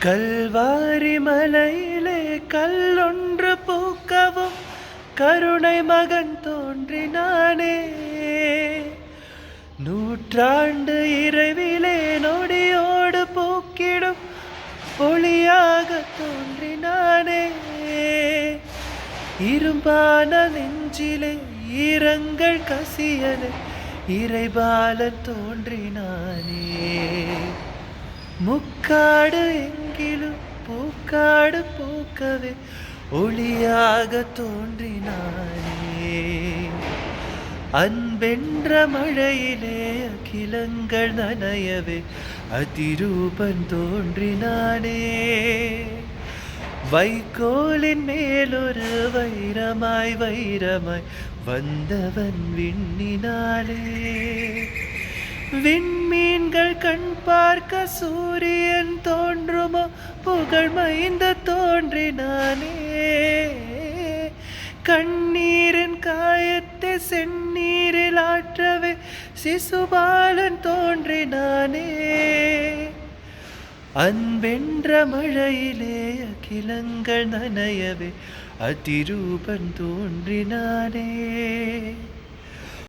கல்வாரி மலையிலே கல்லொன்று பூக்கவும் கருணை மகன் தோன்றினானே. நூற்றாண்டு இரவிலே நொடியோடு பூக்கிடும் ஒளியாக தோன்றினானே. இரும்பான நெஞ்சிலே ஈரங்கள் கசியலே இறைபாலன் தோன்றினானே. முக்காடு எங்கிலும் பூக்காடு பூக்கவே ஒளியாக தோன்றினானே. அன்பென்ற மழையிலே அகிலங்கள் நனையவே அதிரூபன் தோன்றினானே. வைக்கோலின் மேலொரு வைரமாய் வைரமாய் வந்தவன் விண்ணினாலே. விண்மீன்கள் கண் பார்க்க சூரியன் தோன்றுமோ புகழ் மைந்த தோன்றினானே. கண்ணீரின் காயத்தை செந்நீரில் ஆற்றவே சிசுபாலன் தோன்றினானே. அன்பென்ற மழையிலே அகிலங்கள் நனையவே அதிரூபன் தோன்றினானே.